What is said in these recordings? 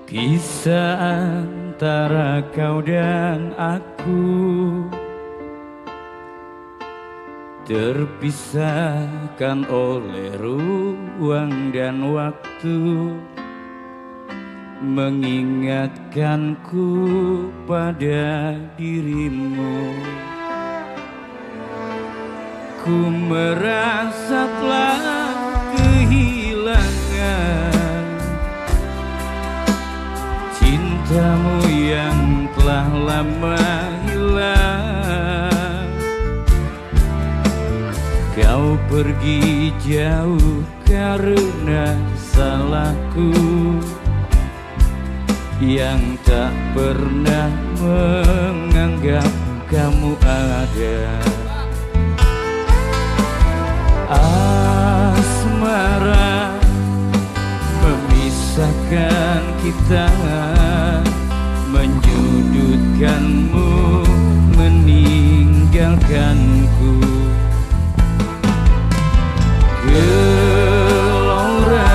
Kisah antara kau dan aku terpisahkan oleh ruang dan waktu, mengingatkanku pada dirimu. Ku merasa telah kehilangan cintamu yang telah lama hilang. Kau pergi jauh karena salahku yang tak pernah menganggap kamu ada. Asmara memisahkan kita, menyudutkanmu, meninggalkanku. Gelora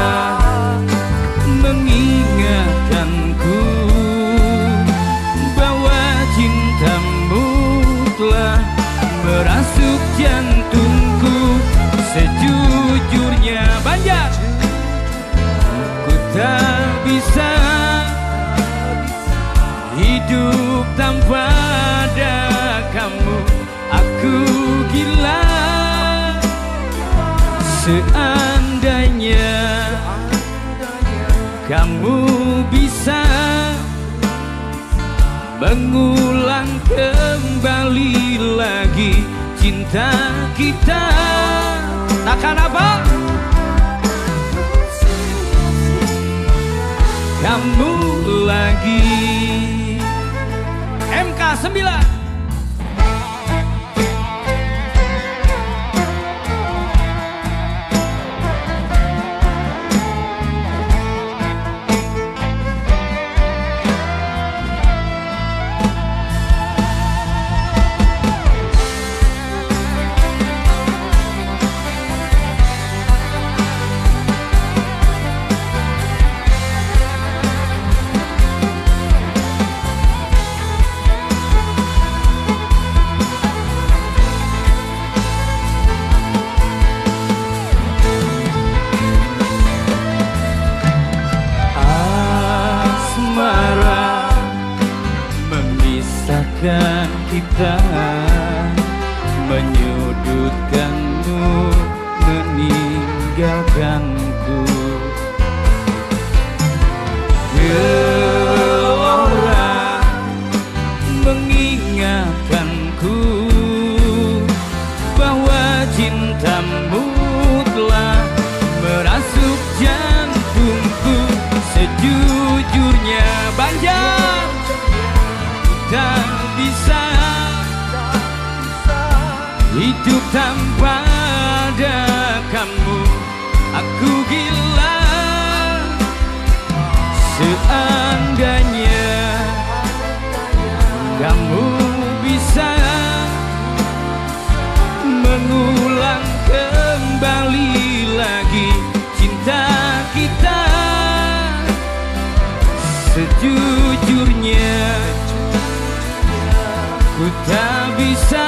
mengingatkanku bahwa cintamu telah merasuk jantungku. Sejujurnya Banjar, ku tak bisa hidup tanpa ada kamu. Aku gila. Seandainya kamu bisa mengulang kembali lagi cinta kita, takkan apa? Kamu lagi. MK9. Memisahkan kita, menyudutkanmu, meninggalkanku. Gelora mengingatkanku bahwa cintamu telah merasuk jantungku. Sejujurnya Banjar, tak bisa hidup tanpa ada kamu. Aku gila. Seandainya kamu bisa mengulang kembali lagi cinta kita. Sejujurnya ku tak bisa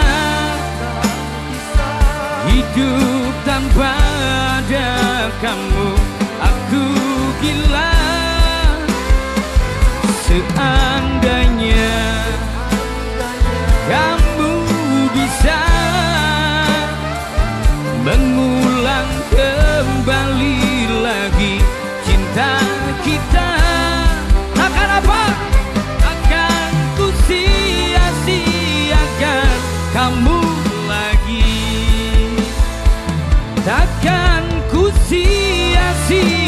hidup tanpa ada kamu. Aku gila. Seandainya kamu bisa mengulang kembali lagi cinta kita, takkan apa? Takkan ku sia-siakan kamu lagi. Takkan ku sia-siakan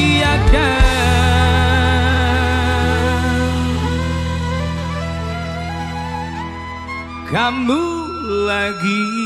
kamu lagi.